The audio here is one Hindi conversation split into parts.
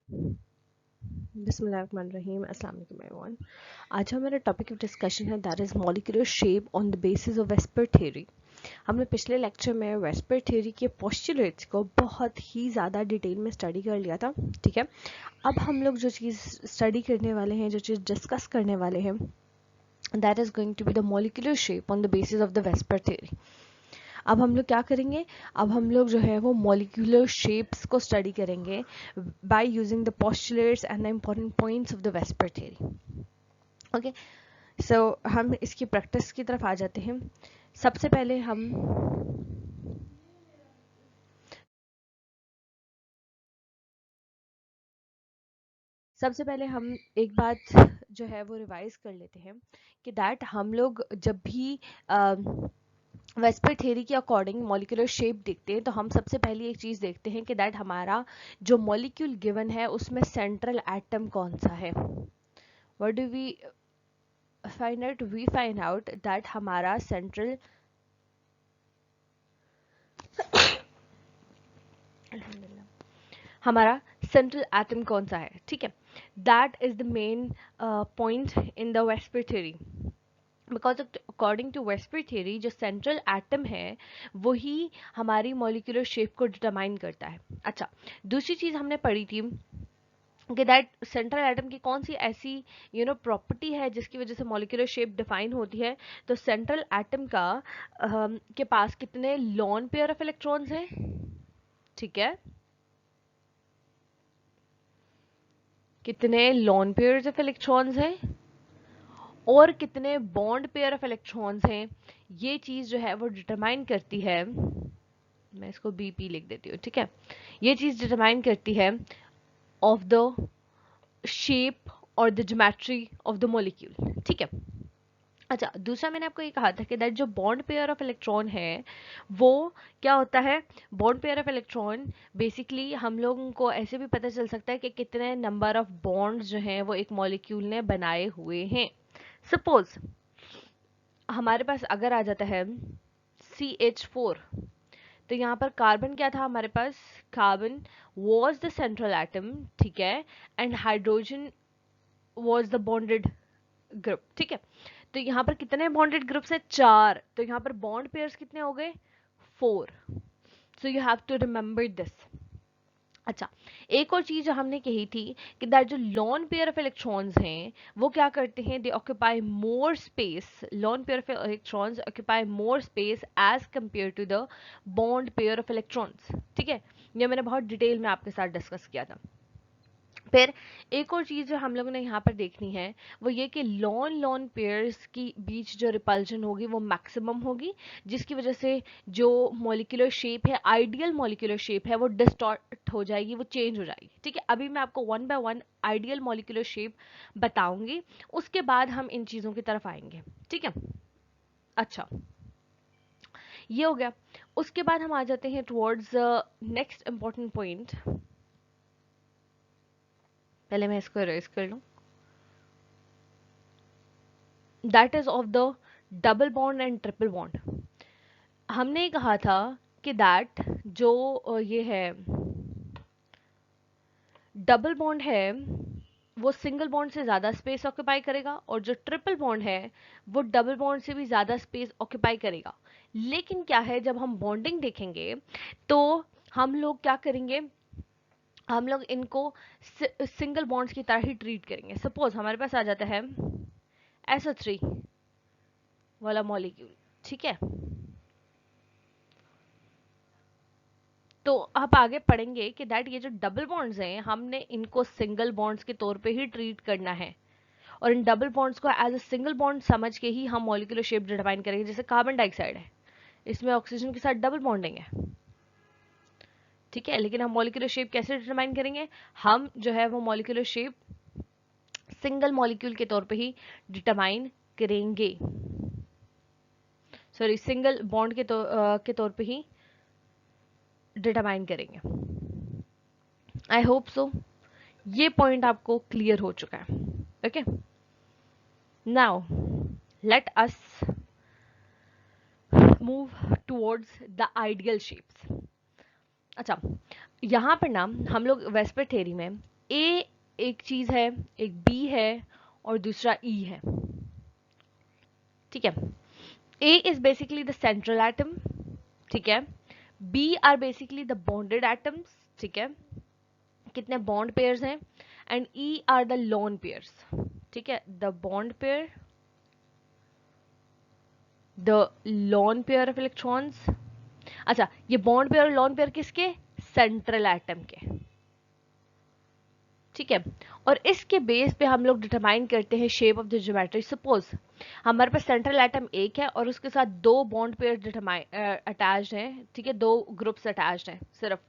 बिस्मिल्लाहिर्रहमानिर्रहीम, अस्सलाम वालेकुम एवरीवन। आज हमारा टॉपिक ऑफ डिस्कशन है that is molecular shape on the basis of VSEPR theory. हमने पिछले लेक्चर में वेस्पर थ्योरी के पोस्टुलेट्स को बहुत ही ज़्यादा डिटेल में स्टडी कर लिया था, ठीक है। अब हम लोग जो चीज़ स्टडी करने वाले हैं, जो चीज़ डिस्कस करने वाले हैं, that is going to be the molecular shape on the basis of the VSEPR theory. अब हम लोग क्या करेंगे, अब हम लोग जो है वो मॉलिक्यूलर शेप्स को स्टडी करेंगे by using the postulates and the important points of the VSEPR theory. Okay, so हम इसकी प्रैक्टिस की तरफ आ जाते हैं। सबसे पहले हम एक बात जो है वो रिवाइज कर लेते हैं कि दैट हम लोग जब भी वेस्पर थ्योरी के अकॉर्डिंग मॉलिक्यूलर शेप देखते हैं तो हम सबसे पहले एक चीज़ देखते हैं कि दैट हमारा जो मॉलिक्यूल गिवन है उसमें सेंट्रल एटम कौन सा है। What do we find out? We find out that हमारा सेंट्रल हमारा सेंट्रल एटम कौन सा है, ठीक है। That is the main point in the VSEPR theory, because according to VSEPR theory जो सेंट्रल एटम है वही हमारी मॉलिक्यूलर शेप को डिटरमाइन करता है। अच्छा, दूसरी चीज हमने पढ़ी थी कि दैट सेंट्रल एटम की कौन सी ऐसी प्रॉपर्टी है जिसकी वजह से मॉलिक्यूलर शेप डिफाइन होती है। तो सेंट्रल एटम का के पास कितने लॉन पेयर ऑफ इलेक्ट्रॉन्स हैं, ठीक है, कितने लॉन पेयर्स ऑफ इलेक्ट्रॉन्स हैं और कितने बॉन्ड पेयर ऑफ इलेक्ट्रॉन्स हैं। ये चीज जो है वो डिटरमाइन करती है, मैं इसको बीपी लिख देती हूँ, ठीक है। ये चीज डिटरमाइन करती है ऑफ द शेप और the geometry of the molecule, ठीक है। अच्छा, दूसरा मैंने आपको ये कहा था कि दैट जो बॉन्ड पेयर ऑफ इलेक्ट्रॉन है वो क्या होता है। Bond pair of electron basically हम लोगों को ऐसे भी पता चल सकता है कि कितने नंबर ऑफ बॉन्ड्स जो हैं वो एक मॉलिक्यूल ने बनाए हुए हैं। सपोज हमारे पास अगर आ जाता है CH4, तो यहाँ पर कार्बन क्या था हमारे पास, carbon was the central atom, ठीक है, and hydrogen was the bonded group, ठीक है। तो यहाँ पर कितने बॉन्डेड ग्रुप्स है, 4। तो यहाँ पर बॉन्ड पेयर्स कितने हो गए, 4। So you have to remember this. अच्छा, एक और चीज जो हमने कही थी कि दैट जो लॉन पेयर ऑफ इलेक्ट्रॉन्स हैं वो क्या करते हैं, they occupy more space, lone pair of electrons occupy more space as compare to the bond pair of electrons, ठीक है। ये मैंने बहुत डिटेल में आपके साथ डिस्कस किया था। फिर एक और चीज जो हम लोगों ने यहाँ पर देखनी है वो ये कि लॉन लॉन पेयर्स की बीच जो रिपल्जन होगी वो मैक्सिमम होगी, जिसकी वजह से जो मॉलिक्यूलर शेप है, आइडियल मॉलिक्यूलर शेप है, वो डिस्टॉर्ट हो जाएगी, वो चेंज हो जाएगी, ठीक है। अभी मैं आपको one by one ideal molecular shape बताऊंगी, उसके बाद हम इन चीजों की तरफ आएंगे, ठीक है। अच्छा, ये हो गया। उसके बाद हम आ जाते हैं टुवर्ड्स नेक्स्ट इंपॉर्टेंट पॉइंट। पहले मैं इसको इरेज कर लूं, that is of the double bond and triple bond. हमने कहा था कि दैट जो ये है डबल बॉन्ड है वो सिंगल बॉन्ड से ज्यादा स्पेस ऑक्यूपाई करेगा, और जो ट्रिपल बॉन्ड है वो डबल बॉन्ड से भी ज्यादा स्पेस ऑक्यूपाई करेगा। लेकिन क्या है, जब हम बॉन्डिंग देखेंगे तो हम लोग क्या करेंगे, हम लोग इनको सिंगल बॉन्ड्स की तरह ही ट्रीट करेंगे। सपोज हमारे पास आ जाता है SO3 वाला मॉलिक्यूल, ठीक है। तो आप आगे पढ़ेंगे कि दैट ये जो डबल बॉन्ड्स हैं हमने इनको सिंगल बॉन्ड्स के तौर पे ही ट्रीट करना है, और इन डबल बॉन्ड्स को एज अ सिंगल बॉन्ड समझ के ही हम मॉलिक्यूलर शेप डिफाइन करेंगे। जैसे कार्बन डाइऑक्साइड है, इसमें ऑक्सीजन के साथ डबल बॉन्डिंग है, ठीक है, लेकिन हम मॉलिक्यूलर शेप कैसे डिटरमाइन करेंगे, हम जो है वो मॉलिक्यूलर शेप सिंगल मॉलिक्यूल के तौर पे ही डिटरमाइन करेंगे, सॉरी सिंगल बॉन्ड के तौर पे ही डिटरमाइन करेंगे। आई होप सो ये पॉइंट आपको क्लियर हो चुका है। Okay, now let us move towards the ideal shapes. अच्छा, यहाँ पर ना हम लोग वेस्पर थ्योरी में ए एक चीज है, एक बी है और दूसरा ई है, ठीक है। A is basically the central atom, ठीक है। B are basically the bonded atoms, ठीक है, कितने बॉन्ड पेयर्स हैं, and E are the lone pairs, ठीक है, the bond pair, the lone pair of electrons. अच्छा, ये बॉन्ड पेयर और लोन पेयर किसके, सेंट्रल एटम के, ठीक है। और इसके बेस पे हम लोग डिटरमाइन करते हैं shape of the geometry. Suppose हमारे पास सेंट्रल एटम एक है और उसके साथ दो बॉन्ड पेयर डिटरमाइन अटैच्ड हैं, ठीक है, दो ग्रुप्स अटैच्ड हैं सिर्फ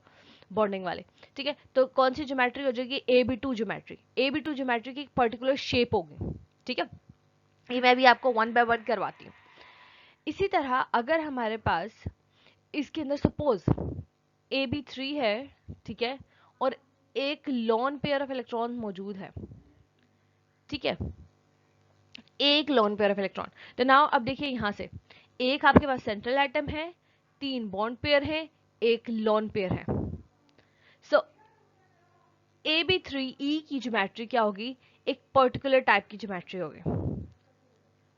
बॉन्डिंग वाले, ठीक है। तो कौन सी ज्योमेट्री हो जाएगी, AB2 ज्योमेट्री। AB2 ज्योमेट्री की पर्टिकुलर शेप होगी, ठीक है। ये मैं भी आपको वन बाय वन करवाती हूँ। इसी तरह अगर हमारे पास इसके अंदर सपोज AB3 है, ठीक है, और एक लॉन पेयर ऑफ इलेक्ट्रॉन मौजूद है, ठीक है, एक लॉन पेयर ऑफ इलेक्ट्रॉन। तो नाउ अब देखिए यहां से एक आपके पास सेंट्रल एटम है, तीन बॉन्ड पेयर है, एक लॉन पेयर है। सो AB3E की ज्योमेट्री क्या होगी, एक पर्टिकुलर टाइप की ज्योमेट्री होगी।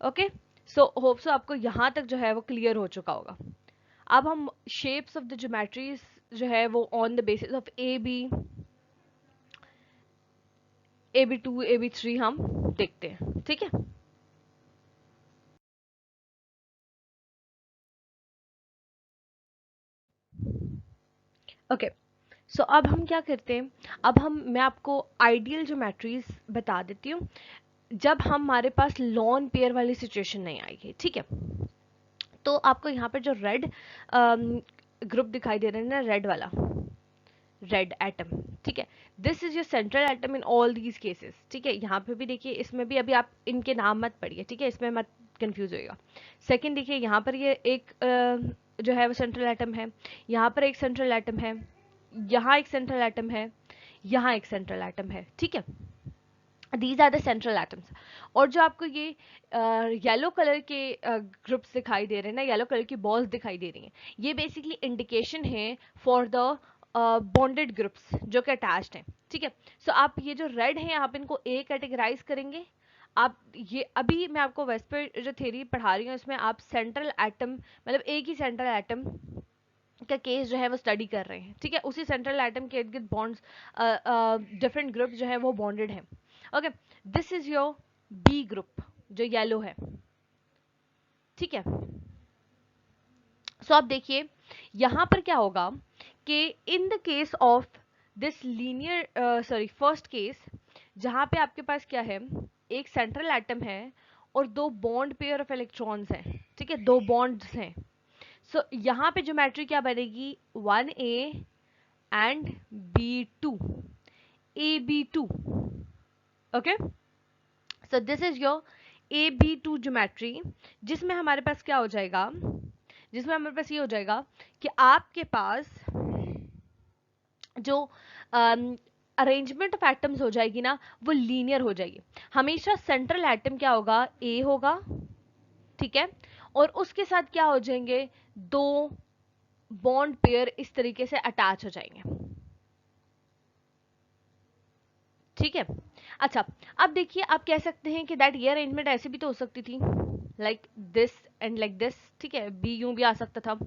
ओके, सो होप सो आपको यहां तक जो है वो क्लियर हो चुका होगा। अब हम शेप्स ऑफ द ज्योमेट्रीज जो है वो on the basis of AB2 AB3 हम देखते हैं, ठीक है। ओके, सो अब हम क्या करते हैं, अब मैं आपको आइडियल ज्योमेट्रीज बता देती हूँ जब हमारे पास लॉन पेयर वाली सिचुएशन नहीं आएगी, ठीक है। तो आपको यहाँ पर जो रेड ग्रुप दिखाई दे रहा है ना, रेड वाला, रेड एटम, ठीक है, this is your central atom in all these cases, ठीक है। यहाँ पे भी देखिए, इसमें भी अभी आप इनके नाम मत पढ़िए, ठीक है, इसमें मत कंफ्यूज होएगा। सेकंड देखिए, यहाँ पर ये एक जो है वो सेंट्रल एटम है, यहाँ पर एक सेंट्रल एटम है, यहाँ एक सेंट्रल एटम है, यहाँ एक सेंट्रल एटम है, ठीक है। These are the central atoms. और जो आपको ये येलो कलर के ग्रुप्स दिखाई दे रहे हैं ना, येलो कलर की बॉल्स दिखाई दे रही हैं, ये बेसिकली इंडिकेशन है फॉर द बॉन्डेड ग्रुप्स जो कि अटैच्ड हैं, ठीक है। सो आप ये जो रेड है आप इनको ए कैटेगराइज करेंगे। आप ये अभी मैं आपको वेस्पर जो थ्योरी पढ़ा रही हूँ इसमें आप सेंट्रल एटम मतलब एक ही सेंट्रल एटम का केस जो है वो स्टडी कर रहे हैं, ठीक है। उसी सेंट्रल एटम के इर्द गिर्द बॉन्ड्स डिफरेंट ग्रुप जो है वो बॉन्डेड हैं। Okay, this is your B group जो येलो है, ठीक है। सो आप देखिए यहां पर क्या होगा कि in the case of this linear sorry first case, जहां पे आपके पास क्या है, एक सेंट्रल एटम है और दो बॉन्ड पेयर ऑफ इलेक्ट्रॉन्स हैं, ठीक है, दो बॉन्ड्स हैं। सो यहाँ पे ज्योमेट्री क्या बनेगी, 1A and B2, AB2, okay. So this is your AB2 geometry, जिसमें हमारे पास क्या हो जाएगा, जिसमें हमारे पास ये हो जाएगा कि आपके पास जो अरेंजमेंट ऑफ एटम्स हो जाएगी ना वो लीनियर हो जाएगी। हमेशा सेंट्रल एटम क्या होगा, ए होगा, ठीक है, और उसके साथ क्या हो जाएंगे, दो बॉन्ड पेयर इस तरीके से अटैच हो जाएंगे, ठीक है। अच्छा, अब देखिए आप कह सकते हैं कि दैट ये अरेंजमेंट ऐसे भी तो हो सकती थी, like this and like this, ठीक है, बी यूं भी आ सकता था,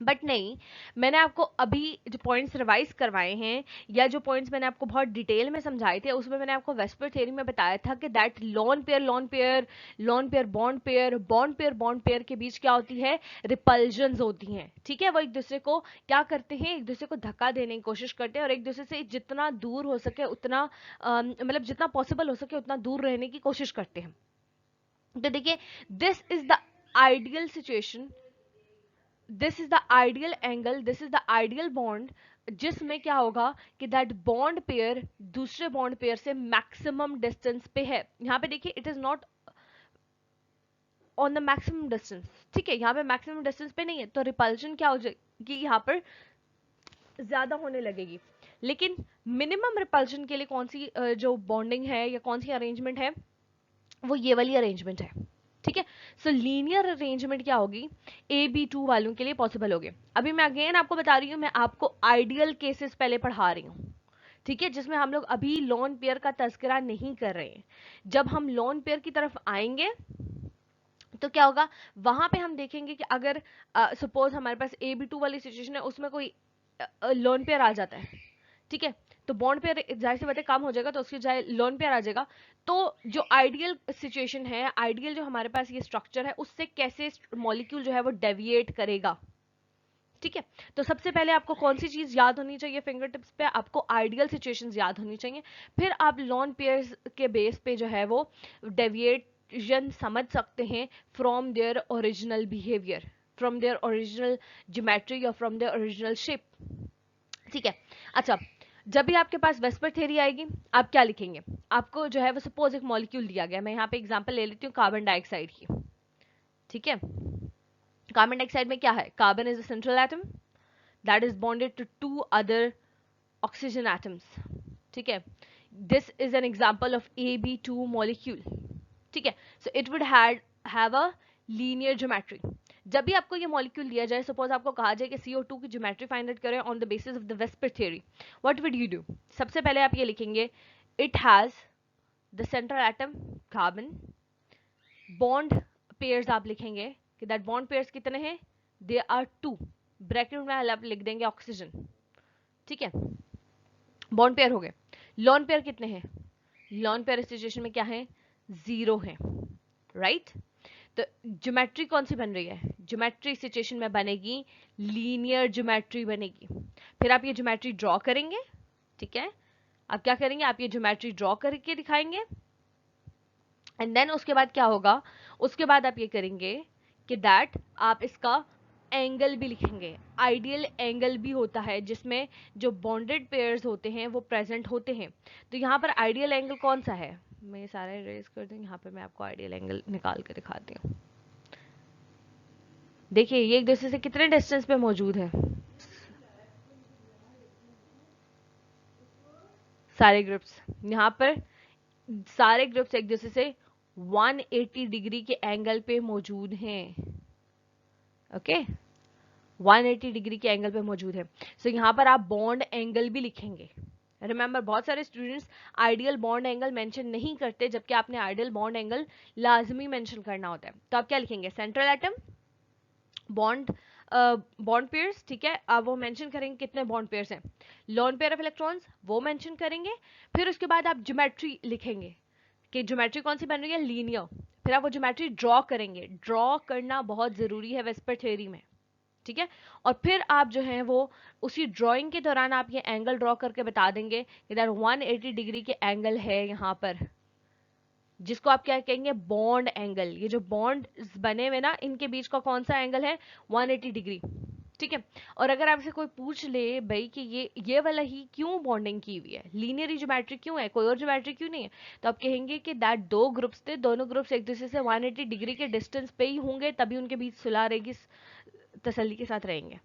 बट नहीं, मैंने आपको अभी जो पॉइंट्स रिवाइज करवाए हैं या जो पॉइंट्स मैंने आपको बहुत डिटेल में समझाए थे उसमें मैंने आपको वेस्पर थ्योरी में बताया था कि that lone pair lone pair lone pair bond pair bond pair bond pair के बीच क्या होती है, रिपल्जन्स होती हैं, ठीक है। वो एक दूसरे को क्या करते हैं, एक दूसरे को धक्का देने की कोशिश करते हैं और एक दूसरे से जितना दूर हो सके उतना मतलब जितना पॉसिबल हो सके उतना दूर रहने की कोशिश करते हैं। तो देखिए this is the ideal situation, this is the ideal angle, this is the ideal bond जिसमें क्या होगा कि दैट बॉन्ड पेयर दूसरे बॉन्ड पेयर से मैक्सिमम डिस्टेंस पे है। यहाँ पे देखिए it is not on the maximum distance, ठीक है, यहाँ पे मैक्सिमम डिस्टेंस पे नहीं है, तो रिपल्शन क्या हो जाएगी, यहाँ पर ज्यादा होने लगेगी। लेकिन मिनिमम रिपल्शन के लिए कौन सी जो बॉन्डिंग है या कौन सी अरेंजमेंट है, वो ये वाली अरेंजमेंट है, ठीक है। सो लीनियर अरेंजमेंट क्या होगी, AB2 वालों के लिए पॉसिबल होगी। अभी मैं अगेन आपको बता रही हूँ, मैं आपको आइडियल केसेस पहले पढ़ा रही हूँ, ठीक है, जिसमें हम लोग अभी लोन पेयर का तस्करा नहीं कर रहे हैं। जब हम लोन पेयर की तरफ आएंगे तो क्या होगा, वहां पे हम देखेंगे कि अगर सपोज हमारे पास AB2 वाली सिचुएशन है, उसमें कोई लोन पेयर आ जाता है, ठीक है, तो बॉन्ड पेयर जाहिर सी बात है कम हो जाएगा, तो उसकी जाए लोन पेयर आ जाएगा। तो जो आइडियल सिचुएशन है, आइडियल जो हमारे पास ये स्ट्रक्चर है, उससे कैसे मॉलिक्यूल जो है वो डेविएट करेगा, ठीक है। तो सबसे पहले आपको कौन सी चीज याद होनी चाहिए फिंगर टिप्स पे, आपको आइडियल सिचुएशंस याद होनी चाहिए, फिर आप लॉन पेयर्स के बेस पे जो है वो डेविएशन समझ सकते हैं from their original behaviour, from their original geometry या फ्रॉम देयर ओरिजिनल शेप, ठीक है। अच्छा, जब भी आपके पास वेस्पर थ्योरी आएगी, आप क्या लिखेंगे, आपको जो है वो सपोज एक मॉलिक्यूल दिया गया, मैं यहाँ पे एग्जांपल ले लेती हूँ कार्बन डाइऑक्साइड की, ठीक है। कार्बन डाइऑक्साइड में क्या है, carbon is a central atom that is bonded to two other oxygen atoms, ठीक है। this is an example of AB2 molecule, ठीक है। so it would have a linear geometry। जब भी आपको ये मॉलिक्यूल दिया जाए, सपोज आपको कहा जाए कि CO2 की ज्योमेट्री फाइंड आउट करें on the basis of the VSEPR theory, what would you do, सबसे पहले आप ये लिखेंगे, it has the central atom carbon, bond pairs आप लिखेंगे कि दैट बॉन्ड पेयर्स कितने हैं, दे आर 2, ब्रैकेट में आप लिख देंगे ऑक्सीजन, ठीक है, बॉन्ड पेयर हो गए। लॉन पेयर कितने हैं, लॉन पेयर सिचुएशन में क्या है, 0 है, राइट। तो ज्योमेट्री कौन सी बन रही है, ज्योमेट्री सिचुएशन में बनेगी लीनियर ज्योमेट्री बनेगी। फिर आप ये ज्योमेट्री ड्रॉ करेंगे, ठीक है, आप क्या करेंगे, आप ये ज्योमेट्री ड्रॉ करके दिखाएंगे, एंड देन उसके बाद क्या होगा, उसके बाद आप ये करेंगे कि दैट आप इसका एंगल भी लिखेंगे। आइडियल एंगल भी होता है जिसमें जो बॉन्डेड पेयर्स होते हैं वो प्रेजेंट होते हैं। तो यहाँ पर आइडियल एंगल कौन सा है, मैं ये सारा इरेज कर दूं, यहाँ पे मैं आपको आइडियल एंगल निकाल कर दिखाती हूँ। देखिए ये एक दूसरे से कितने डिस्टेंस पे मौजूद है, सारे ग्रुप्स, यहाँ पर सारे ग्रुप्स एक दूसरे से 180 डिग्री के एंगल पे मौजूद हैं, ओके 180 डिग्री के एंगल पे मौजूद है। सो यहाँ पर आप बॉन्ड एंगल भी लिखेंगे। रिमेंबर, बहुत सारे students ideal bond angle mention नहीं करते, जबकि आपने आइडियल बॉन्ड एंगल लाजमी मेंशन करना होता है। तो आप क्या लिखेंगे, central atom, bond bond pairs, ठीक है, अब वो मेंशन करेंगे कितने बॉन्ड पेयर्स हैं, लोन पेयर ऑफ इलेक्ट्रॉन्स वो मेंशन करेंगे। फिर उसके बाद आप ज्योमेट्री लिखेंगे कि ज्योमेट्री कौन सी बन रही है, लीनियर। फिर आप वो ज्योमेट्री ड्रॉ करेंगे, ड्रॉ करना बहुत जरूरी है वेस्पर थ्योरी में, ठीक है। और फिर आप जो है वो उसी ड्राइंग के दौरान आप ये एंगल ड्रॉ करके बता देंगे कि दैट 180 डिग्री के एंगल है यहाँ पर, जिसको आप क्या कहेंगे, बॉन्ड एंगल। ये जो बॉन्ड बने हुए ना, इनके बीच का कौन सा एंगल है, 180 डिग्री, ठीक है। और अगर आपसे कोई पूछ ले भाई कि ये वाला ही क्यों बॉन्डिंग की हुई है, लीनियर ज्योमेट्री क्यों है, कोई और ज्योमेट्री क्यों नहीं है, तो आप कहेंगे कि दैट दो ग्रुप्स थे, दोनों ग्रुप्स एक दूसरे से 180 डिग्री के डिस्टेंस पे ही होंगे, तभी उनके बीच सुलह रहेगी, तसल्ली के साथ रहेंगे,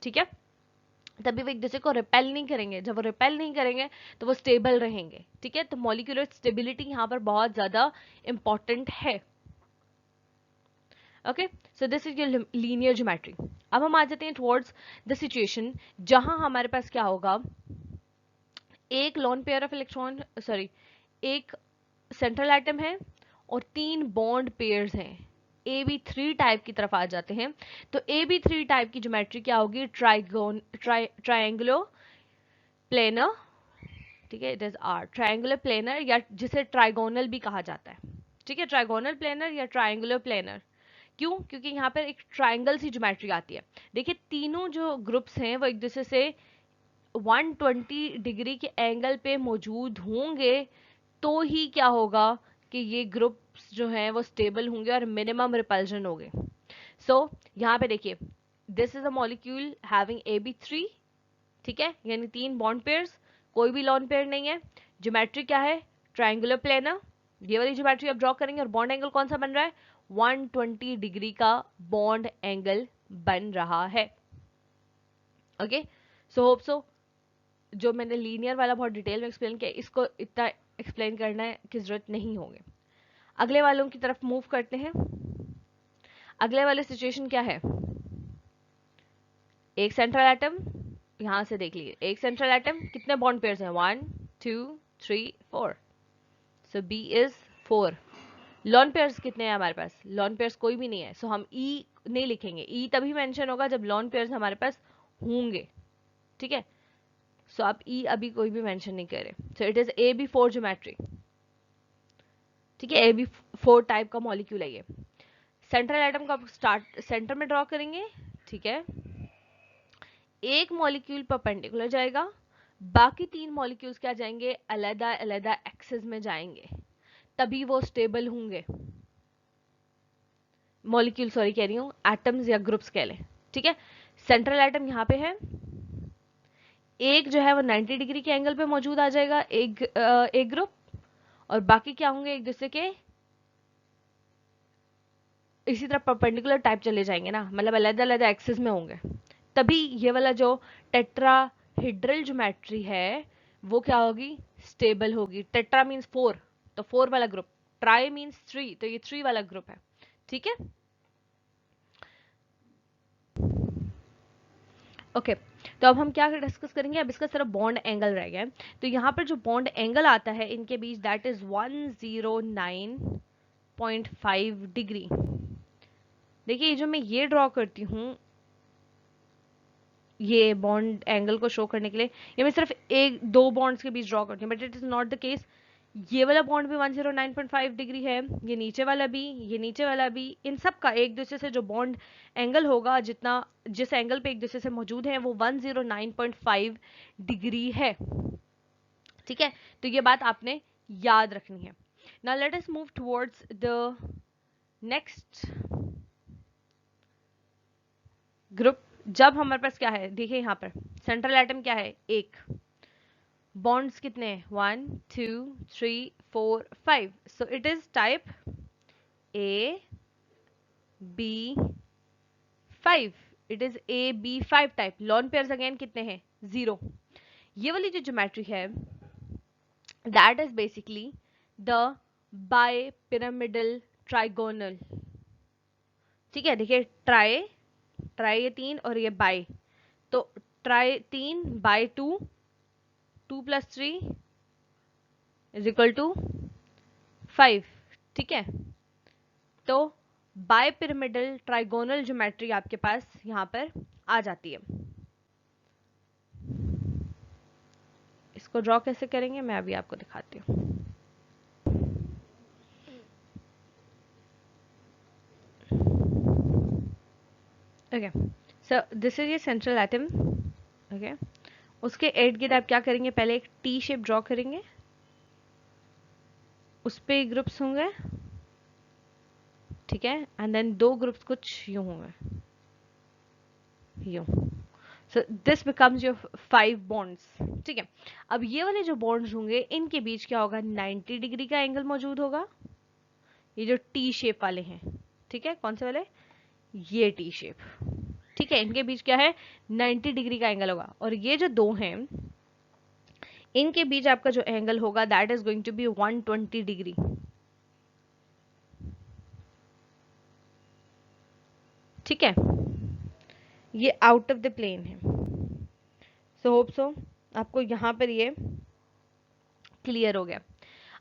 ठीक है। तभी वो एक दूसरे को रिपेल नहीं करेंगे, जब वो रिपेल नहीं करेंगे तो वो स्टेबल रहेंगे, ठीक है। तो मॉलिक्यूलर स्टेबिलिटी यहाँ पर बहुत ज्यादा इंपॉर्टेंट है, okay. So this is your linear geometry. अब हम आ जाते हैं टुवर्ड्स द सिचुएशन जहां हमारे पास क्या होगा, एक loan pair of electron, sorry, एक सेंट्रल एटम है और 3 बॉन्ड पेयर्स हैं, AB3 टाइप की तरफ आ जाते हैं। तो AB3 टाइप की ज्योमेट्री क्या होगी, ट्रायंगुलर प्लेनर, ठीक है, it is our triangular planar, या जिसे ट्राइगोनल भी कहा जाता है, ठीक है, ट्राइगोनल प्लेनर या ट्रायंगुलर प्लेनर। क्यों, क्योंकि यहाँ पर एक ट्रायंगल सी ज्योमेट्री आती है। देखिए तीनों जो ग्रुप्स हैं वो एक दूसरे से 120 डिग्री के एंगल पे मौजूद होंगे, तो ही क्या होगा कि ये ग्रुप्स जो हैं वो स्टेबल होंगे और मिनिमम रिपल्जन होंगे। सो यहाँ पे देखिए, this is a molecule having AB3, ठीक है, यानी 3 बॉन्ड पेयर्स, कोई भी लॉन पेयर नहीं है। ज्योमेट्री क्या है, ट्रायंगुलर प्लेनर, ये वाली ज्योमेट्री आप ड्रॉ करेंगे, और बॉन्ड एंगल कौन सा बन रहा है, 120 डिग्री का बॉन्ड एंगल बन रहा है, ओके। सो होप सो जो मैंने लीनियर वाला बहुत डिटेल में एक्सप्लेन किया, इसको इतना एक्सप्लेन करना की जरूरत नहीं होगी। अगले वालों की तरफ मूव करते हैं। अगले वाले सिचुएशन क्या है, एक सेंट्रल एटम, यहां से देख लीजिए, एक सेंट्रल एटम, कितने बॉन्ड पेयर्स हैं, 1 2 3 4, सो बी इज 4। लॉन पेयर्स कितने हैं हमारे पास, लॉन पेयर्स कोई भी नहीं है, सो हम ई नहीं लिखेंगे, ई तभी मेंशन होगा जब लॉन पेयर्स हमारे पास होंगे, ठीक है। सो आप ई अभी कोई भी मेंशन नहीं करें, so it is A B 4 geometry, ठीक है, ए बी 4 टाइप का मॉलिक्यूल है ये। सेंट्रल एटम को आप स्टार्ट सेंटर में ड्रॉ करेंगे, ठीक है, एक मॉलिक्यूल परपेंडिकुलर जाएगा, बाकी 3 मॉलिक्यूल्स क्या जाएंगे, अलग अलग एक्सिस में जाएंगे, तभी वो स्टेबल होंगे। मॉलिक्यूल सॉरी कह रही हूँ, एटम्स या ग्रुप्स कह लें, ठीक है। सेंट्रल एटम यहाँ पे है, एक जो है वो 90 डिग्री के एंगल पे मौजूद आ जाएगा, एक ग्रुप, और बाकी क्या होंगे, एक दूसरे के इसी तरह परपेंडिकुलर टाइप चले जाएंगे ना, मतलब अलग अलग एक्सिस में होंगे, तभी ये वाला जो टेट्राहेड्रल ज्योमेट्री है वो क्या होगी, स्टेबल होगी। टेट्रा मींस 4, तो 4 वाला ग्रुप, ट्राई मींस 3, तो ये 3 वाला ग्रुप है, ठीक है। ओके तो अब हम क्या डिस्कस करेंगे, अब इसका सिर्फ बॉन्ड एंगल रह गया है। तो यहाँ पर जो बॉन्ड एंगल आता है इनके बीच, दैट इज 109.5 डिग्री। देखिए जो मैं ये ड्रॉ करती हूँ, ये बॉन्ड एंगल को शो करने के लिए, ये मैं सिर्फ एक दो बॉन्ड्स के बीच ड्रॉ करती हूँ, but it is not the case. ये वाला बॉन्ड भी 109.5 डिग्री है, ये नीचे वाला भी, ये नीचे वाला भी, इन सब का एक दूसरे से जो बॉन्ड एंगल होगा, जितना जिस एंगल पे एक दूसरे से मौजूद है, वो 109.5 डिग्री है, ठीक है। तो ये बात आपने याद रखनी है। Now let us move towards the next group. जब हमारे पास क्या है, देखिए यहाँ पर सेंट्रल एटम क्या है, एक, बॉन्ड्स कितने हैं, 1 2 3 4 5, so it is type A B 5, it is A B 5 type. Lone pairs again कितने हैं, 0। ये वाली जो ज्योमेट्री है that is basically the bipyramidal trigonal, ठीक है। देखिए ट्राई, ट्राई ये 3 और ये बाय, तो ट्राई 3 बाय 2, 2 + 3 = 5, ठीक है। तो बाय पिरामिडल ट्राइगोनल ज्योमेट्री आपके पास यहां पर आ जाती है। इसको ड्रॉ कैसे करेंगे मैं अभी आपको दिखाती हूँ। ओके सो दिस इज ये सेंट्रल एटम, ओके। उसके इर्द गिर्द आप क्या करेंगे, पहले एक टी शेप ड्रॉ करेंगे, उस पे ग्रुप्स होंगे, ठीक है, एंड देन 2 ग्रुप्स कुछ यूं होंगे, यूं। So this becomes your 5 bonds, ठीक है। अब ये वाले जो बॉन्ड्स होंगे इनके बीच क्या होगा, 90 डिग्री का एंगल मौजूद होगा, ये जो टी शेप वाले हैं, ठीक है। कौन से वाले, ये टी शेप, ठीक है, इनके बीच क्या है, 90 डिग्री का एंगल होगा, और ये जो दो हैं इनके बीच आपका जो एंगल होगा that is going to be 120 degree, ठीक है। ये आउट ऑफ द प्लेन है। सो होप सो आपको यहां पर ये क्लियर हो गया।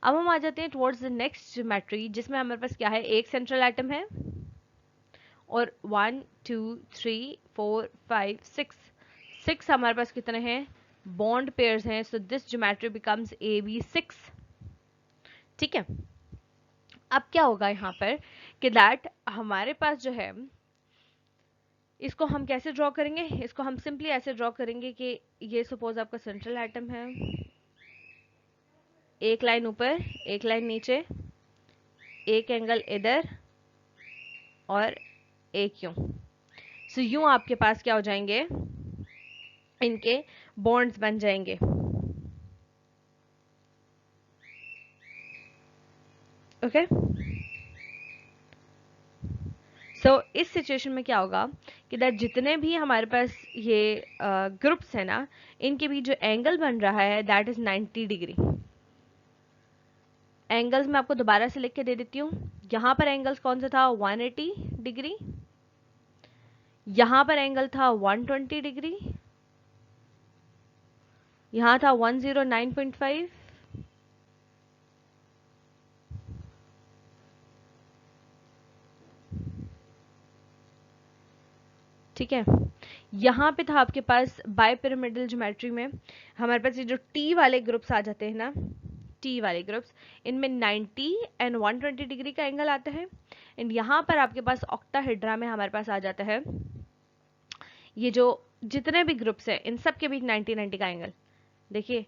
अब हम आ जाते हैं टुवर्ड्स द नेक्स्ट ज्योमेट्री, जिसमें हमारे पास क्या है, एक सेंट्रल एटम है और 1 2 3 4 5 6 हमारे पास कितने हैं, बॉन्ड पेयर्स हैं। So this geometry becomes AB6, ठीक है। अब क्या होगा यहाँ पर कि दैट हमारे पास जो है, इसको हम कैसे ड्रॉ करेंगे, इसको हम सिंपली ऐसे ड्रॉ करेंगे कि ये सपोज आपका सेंट्रल एटम है, एक लाइन ऊपर एक लाइन नीचे, एक एंगल इधर और एक यूं। सो यूं आपके पास क्या हो जाएंगे, इनके बॉन्ड्स बन जाएंगे, ओके। सो इस सिचुएशन में क्या होगा कि दैट जितने भी हमारे पास ये ग्रुप्स है ना, इनके बीच जो एंगल बन रहा है दैट इज 90 डिग्री। एंगल्स मैं आपको दोबारा से लिख के दे देती हूँ। यहां पर एंगल्स कौन सा था, 180 डिग्री, यहां पर एंगल था 120 डिग्री, यहाँ था 109.5, ठीक है। यहाँ पे था आपके पास बायपिरामिडल ज्योमेट्री में हमारे पास ये जो टी वाले ग्रुप्स आ जाते हैं ना, टी वाले ग्रुप्स, इनमें 90 एंड 120 डिग्री का एंगल आता है। एंड यहाँ पर आपके पास ऑक्टाहेड्रा में हमारे पास आ जाता है ये जो जितने भी ग्रुप्स हैं इन सब के बीच 90-90 का एंगल। देखिए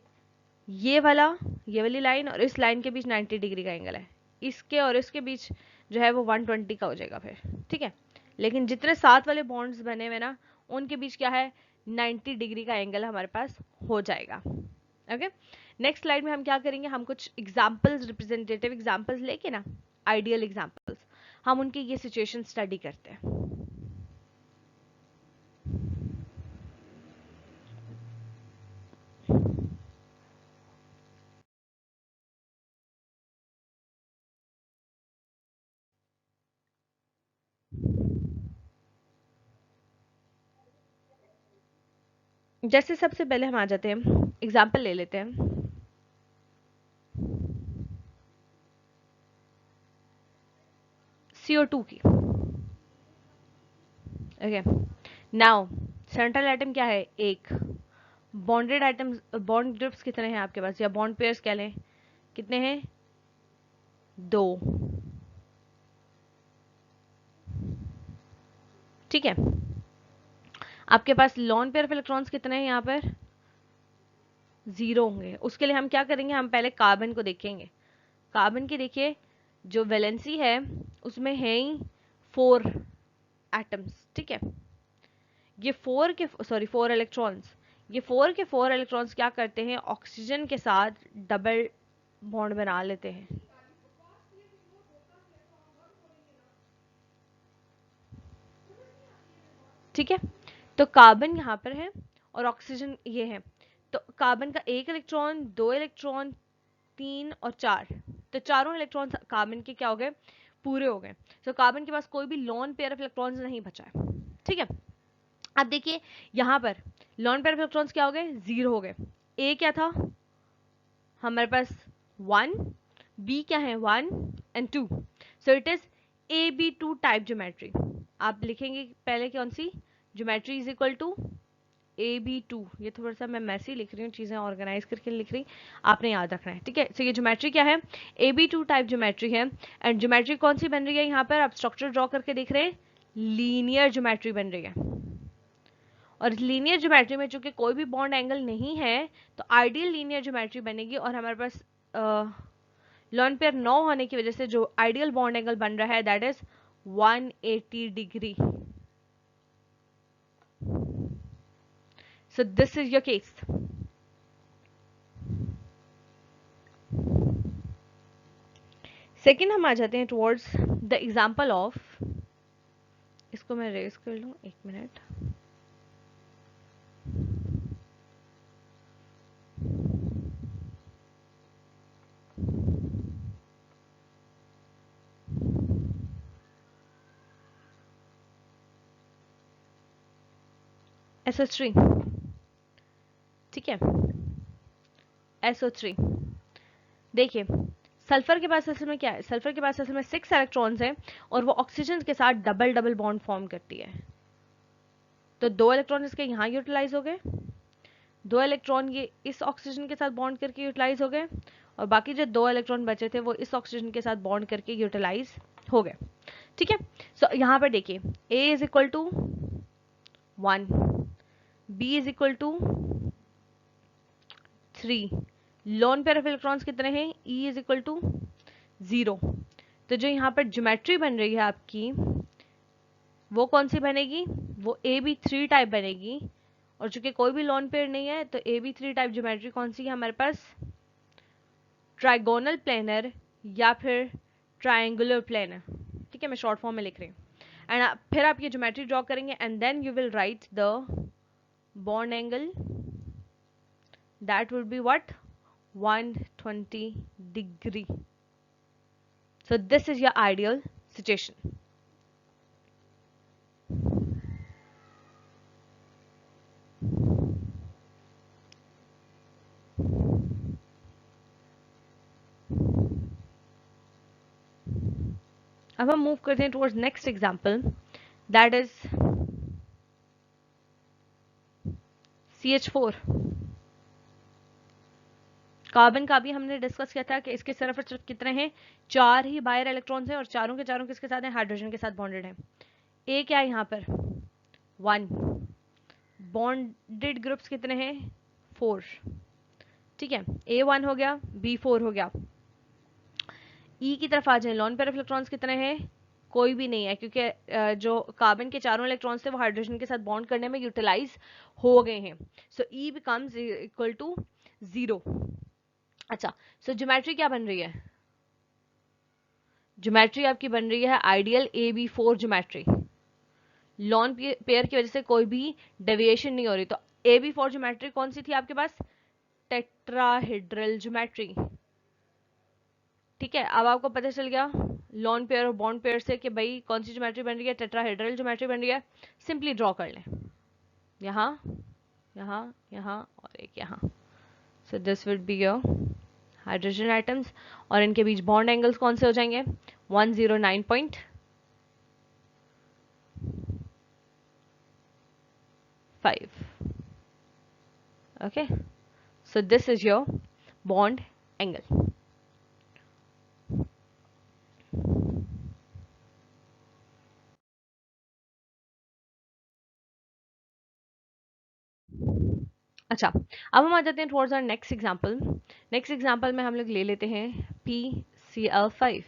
ये वाली लाइन और इस लाइन के बीच 90 डिग्री का एंगल है, इसके और इसके बीच जो है वो 120 का हो जाएगा फिर, ठीक है। लेकिन जितने साथ वाले बॉन्ड्स बने हुए ना उनके बीच क्या है, 90 डिग्री का एंगल हमारे पास हो जाएगा। ओके, नेक्स्ट स्लाइड में हम क्या करेंगे, हम कुछ एग्जांपल्स, रिप्रेजेंटेटिव एग्जांपल्स लेके ना, आइडियल एग्जांपल्स, हम उनकी ये सिचुएशन स्टडी करते हैं। जैसे सबसे पहले हम आ जाते हैं, एग्जाम्पल ले लेते हैं। CO2 की। ओके, नाउ सेंट्रल एटम क्या है, एक। बॉन्डेड आइटम्स, बॉन्ड ग्रुप्स कितने हैं आपके पास, या बॉन्ड पेयर्स कह लें, कितने हैं, 2, ठीक है। आपके पास लॉन पेयर ऑफ इलेक्ट्रॉन्स कितने हैं यहाँ पर, 0 होंगे। उसके लिए हम क्या करेंगे, हम पहले कार्बन को देखेंगे। कार्बन की देखिए जो वैलेंसी है उसमें है ही 4 एटम्स, ठीक है। ये 4 इलेक्ट्रॉन्स, ये 4 इलेक्ट्रॉन्स क्या करते हैं, ऑक्सीजन के साथ डबल बॉन्ड बना लेते हैं, ठीक है। तो कार्बन यहाँ पर है और ऑक्सीजन ये है, तो कार्बन का 1 इलेक्ट्रॉन, 2 इलेक्ट्रॉन, 3 और 4, तो चारों इलेक्ट्रॉन्स कार्बन के क्या हो गए, पूरे हो गए। तो कार्बन के पास कोई भी लॉन पेयर ऑफ इलेक्ट्रॉन्स नहीं बचा है, ठीक है। अब देखिए यहाँ पर लॉन पेयर ऑफ इलेक्ट्रॉन्स क्या हो गए, 0 हो गए। ए क्या था हमारे पास, 1, बी क्या है, 1 and 2, so it is AB2 type geometry. आप लिखेंगे पहले कौन सी, geometry is equal to AB2। ये थोड़ा सा मैं मैसी लिख रही हूँ, चीजें ऑर्गेनाइज करके लिख रही, आपने याद रखना है, ठीक है। तो ये ज्योमेट्री क्या है, AB2 टाइप ज्योमेट्री है। एंड ज्योमेट्री कौन सी बन रही है, यहाँ पर आप स्ट्रक्चर ड्रॉ करके देख रहे हैं, लीनियर ज्योमेट्री बन रही है। और लीनियर ज्योमेट्री में चूंकि कोई भी बॉन्ड एंगल नहीं है तो आइडियल लीनियर ज्योमेट्री बनेगी, और हमारे पास लॉन पेयर 9 होने की वजह से जो आइडियल बॉन्ड एंगल बन रहा है that is 180 degree. So this is your case. Second हम आ जाते हैं टुवर्ड्स द एग्जाम्पल ऑफ, इसको मैं रेज कर लूं, 1 मिनट। SO3, ठीक है, SO3। देखिए सल्फर के पास असल में क्या है, सल्फर के पास असल में 6 इलेक्ट्रॉन्स हैं और वो ऑक्सीजन के साथ डबल डबल बॉन्ड फॉर्म करती है। तो 2 इलेक्ट्रॉन इसके यहाँ यूटिलाइज हो गए, 2 इलेक्ट्रॉन ये इस ऑक्सीजन के साथ बॉन्ड करके यूटिलाइज हो गए, और बाकी जो 2 इलेक्ट्रॉन बचे थे वो इस ऑक्सीजन के साथ बॉन्ड करके यूटिलाइज हो गए, ठीक है। सो यहाँ पर देखिए A is equal to 1, B is equal to 3, lone pair of electrons कितने हैं, E इज इक्वल टू 0। तो जो यहाँ पर ज्योमेट्री बन रही है आपकी वो कौन सी बनेगी, वो AB3 टाइप बनेगी। और चूंकि कोई भी लोन पेयर नहीं है तो AB3 टाइप ज्योमेट्री कौन सी है हमारे पास, ट्राइगोनल प्लेनर या फिर ट्रायंगुलर प्लेनर, ठीक है। मैं शॉर्ट फॉर्म में लिख रही हूँ। एंड फिर आप ये ज्योमेट्री ड्रॉ करेंगे and then you will write the bond angle, that would be what, 120 degree. So this is your ideal situation. अब हम मूव करते हैं towards next example, that is CH4। Carbon का भी हमने डिस्कस किया था कि इसके सिर्फ और सिर्फ कितने हैं, 4 ही बायर इलेक्ट्रॉन्स हैं और चारों के चारों किसके साथ हैं, हाइड्रोजन के साथ बॉन्डेड हैं। ए क्या है यहाँ पर, 1। बॉन्डेड ग्रुप्स कितने हैं, 4। ठीक है, A1 हो गया, B4 हो गया। ई की तरफ आ जाए, लॉन पेयर ऑफ इलेक्ट्रॉन्स कितने हैं, कोई भी नहीं है, क्योंकि जो कार्बन के चारों इलेक्ट्रॉन्स थे वो हाइड्रोजन के साथ बॉन्ड करने में यूटिलाइज हो गए हैं। सो ई बिकम्स इक्वल टू 0। अच्छा, सो ज्योमेट्री क्या बन रही है, ज्योमेट्री आपकी बन रही है ideal AB4 geometry. Lone pair की वजह से कोई भी डेविएशन नहीं हो रही, तो AB4 ज्योमेट्री कौन सी थी आपके पास, टेट्राहेड्रल ज्योमेट्री। ठीक है, अब आपको पता चल गया लॉन पेयर और बॉन्ड पेयर से कि भाई कौन सी ज्योमेट्री बन रही है, टेट्राहेड्रल ज्योमेट्री बन रही है। सिंपली ड्रॉ कर लें, यहाँ यहाँ यहाँ और एक यहाँ। So this would be your hydrogen atoms, और इनके बीच बॉन्ड एंगल्स कौन से हो जाएंगे, 109.5। Okay, so this is your bond angle. अच्छा, अब हम आ जाते हैं towards our next example. Next example में हम लोग ले लेते हैं PCl5।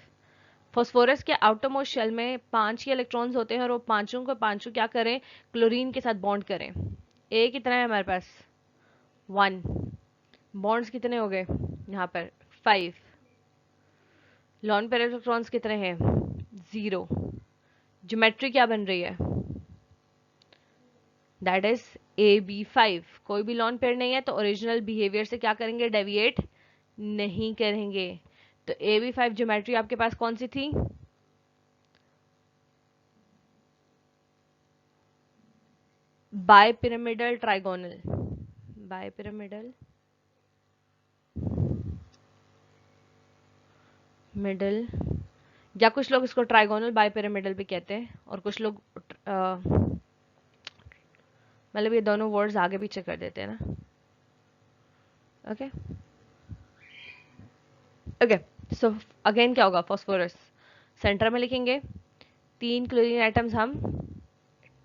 फॉस्फोरस के आउटरमोस्ट शेल में 5 ही इलेक्ट्रॉन्स होते हैं और वो पांचों को पांचों क्या करें, क्लोरीन के साथ बॉन्ड करें। ए कितना है हमारे पास, 1। बॉन्ड्स कितने हो गए यहाँ पर, 5। लॉन पेयर इलेक्ट्रॉन्स कितने हैं, 0। ज्योमेट्री क्या बन रही है, दैट इज AB5। कोई भी लॉन पेयर नहीं है तो ओरिजिनल बिहेवियर से क्या करेंगे, डेविएट नहीं करेंगे। तो AB5 ज्योमेट्री आपके पास कौन सी थी, बायपिरामिडल ट्राइगोनल, बायपिरामिडल मिडल, या कुछ लोग इसको ट्राइगोनल बायपिरामिडल भी कहते हैं, और कुछ लोग मतलब ये दोनों वर्ड्स आगे पीछे कर देते हैं ना। ओके ओके, सो अगेन क्या होगा, फॉस्फोरस सेंटर में लिखेंगे, 3 क्लोरीन एटम्स हम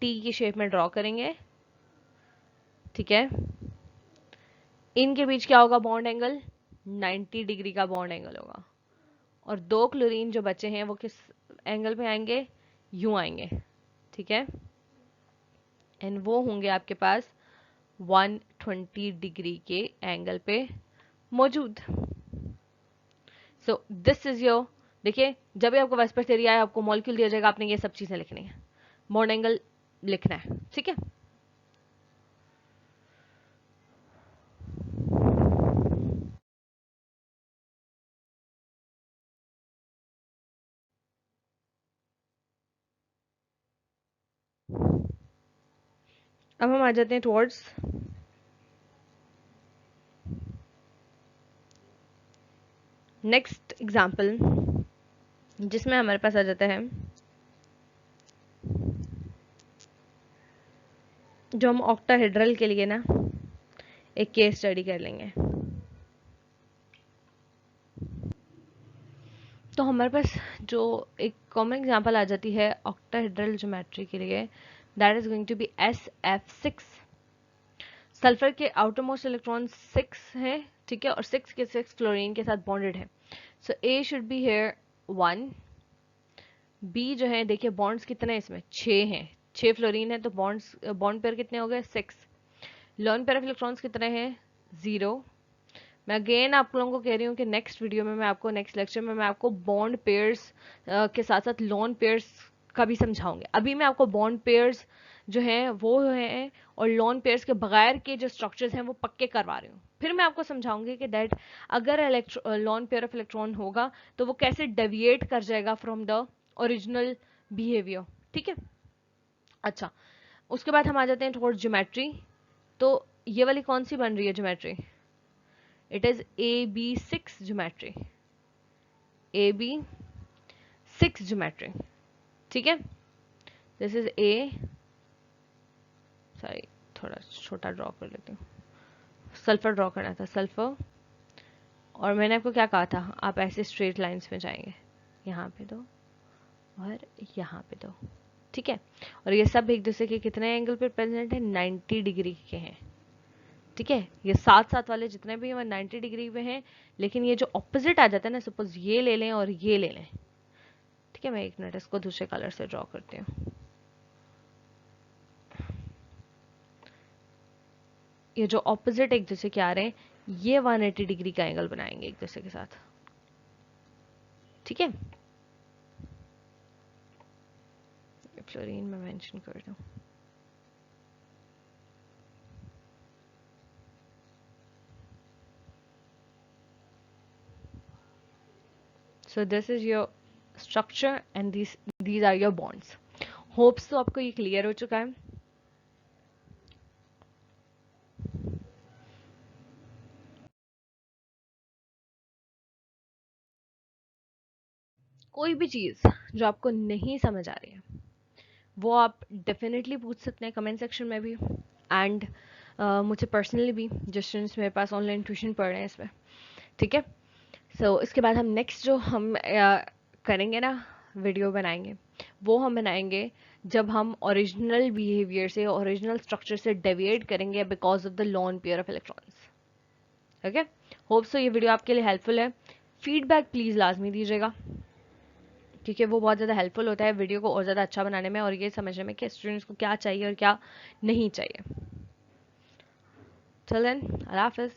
टी की शेप में ड्रॉ करेंगे। ठीक है, इनके बीच क्या होगा, बॉन्ड एंगल 90 डिग्री का बॉन्ड एंगल होगा, और 2 क्लोरीन जो बचे हैं वो किस एंगल पे आएंगे, यूं आएंगे। ठीक है, एंड वो होंगे आपके पास 120 डिग्री के एंगल पे मौजूद। सो दिस इज योर, देखिए जब भी आपको वेस्पर थ्योरी आए आपको मॉलिक्यूल दिया जाएगा, आपने ये सब चीजें लिखनी है, बॉन्ड एंगल लिखना है। ठीक है, अब हम आ जाते हैं टुवर्ड्स नेक्स्ट एग्जाम्पल, जिसमें हमारे पास आ जाता है जो हम ऑक्टाहेड्रल के लिए ना एक केस स्टडी कर लेंगे। तो हमारे पास जो एक कॉमन एग्जांपल आ जाती है ऑक्टाहेड्रल ज्योमेट्री के लिए, that is going to be SF6। Sulphur के आउटर मोस्ट इलेक्ट्रॉन 6 हैं, ठीक है, और 6 के 6 क्लोरीन के साथ बॉन्डेड है। सो ए शुड बी हेयर 1। बी जो है देखिए बॉन्ड्स कितने हैं इसमें, 6 हैं, 6 फ्लोरीन है तो बॉन्ड पेयर कितने हो गए, 6। लॉन पेयर ऑफ इलेक्ट्रॉन्स कितने हैं, 0। मैं अगेन आप लोगों को कह रही हूँ कि नेक्स्ट वीडियो में मैं आपको, नेक्स्ट लेक्चर में मैं आपको बॉन्ड पेयर्स के साथ साथ लॉन पेयर्स का भी समझाऊंगी। अभी मैं आपको बॉन्ड पेयर्स जो हैं वो हैं और लॉन पेयर्स के बगैर के जो स्ट्रक्चर्स हैं वो पक्के करवा रही हूँ। फिर मैं आपको समझाऊंगी कि दैट अगर लॉन पेयर ऑफ इलेक्ट्रॉन होगा तो वो कैसे डेविएट कर जाएगा फ्रॉम द ओरिजिनल बिहेवियर। ठीक है, अच्छा उसके बाद हम आ जाते हैं टुवर्ड्स ज्योमेट्री। तो ये वाली कौन सी बन रही है geometry, it is AB6 geometry, AB6 6 geometry, ठीक है। दिस इज ए, सॉरी थोड़ा छोटा ड्रॉ कर लेती हूँ, सल्फर ड्रॉ करना था, सल्फर। और मैंने आपको क्या कहा था, आप ऐसे स्ट्रेट लाइंस में जाएंगे, यहाँ पे दो और यहाँ पे दो, ठीक है। और ये सब एक दूसरे के कितने एंगल पे प्रेजेंट है, 90 डिग्री के हैं, ठीक है। ये साथ साथ वाले जितने भी हैं 90 डिग्री पे हैं, लेकिन ये जो ऑपोजिट आ जाता है ना, सपोज ये ले लें और ये ले लें, ठीक है। मैं एक मिनट इसको दूसरे कलर से ड्रॉ करती हूँ। ये जो ऑपोजिट एक दूसरे के आ रहे हैं, ये 180 डिग्री का एंगल बनाएंगे एक दूसरे के साथ, ठीक है। फ्लोरीन में मेंशन कर दूं, so this is your structure and these are your bonds. Hopes तो आपको ये क्लियर हो चुका है। कोई भी चीज जो आपको नहीं समझ आ रही है वो आप डेफिनेटली पूछ सकते हैं कमेंट सेक्शन में भी, एंड मुझे पर्सनली भी, जो स्टूडेंट्स मेरे पास ऑनलाइन ट्यूशन पढ़ रहे हैं इसमें, ठीक है। सो इसके बाद हम नेक्स्ट जो हम करेंगे ना, वीडियो बनाएंगे, वो हम बनाएंगे जब हम ओरिजिनल बिहेवियर से, ओरिजिनल स्ट्रक्चर से डेविएट करेंगे because of the lone pair of electrons, okay. Hope so ये वीडियो आपके लिए हेल्पफुल है। फीडबैक प्लीज़ लाजमी दीजिएगा, क्योंकि वो बहुत ज़्यादा हेल्पफुल होता है वीडियो को और ज़्यादा अच्छा बनाने में और ये समझने में कि स्टूडेंट्स को क्या चाहिए और क्या नहीं चाहिए। चलें, अल्लाह हाफिज़।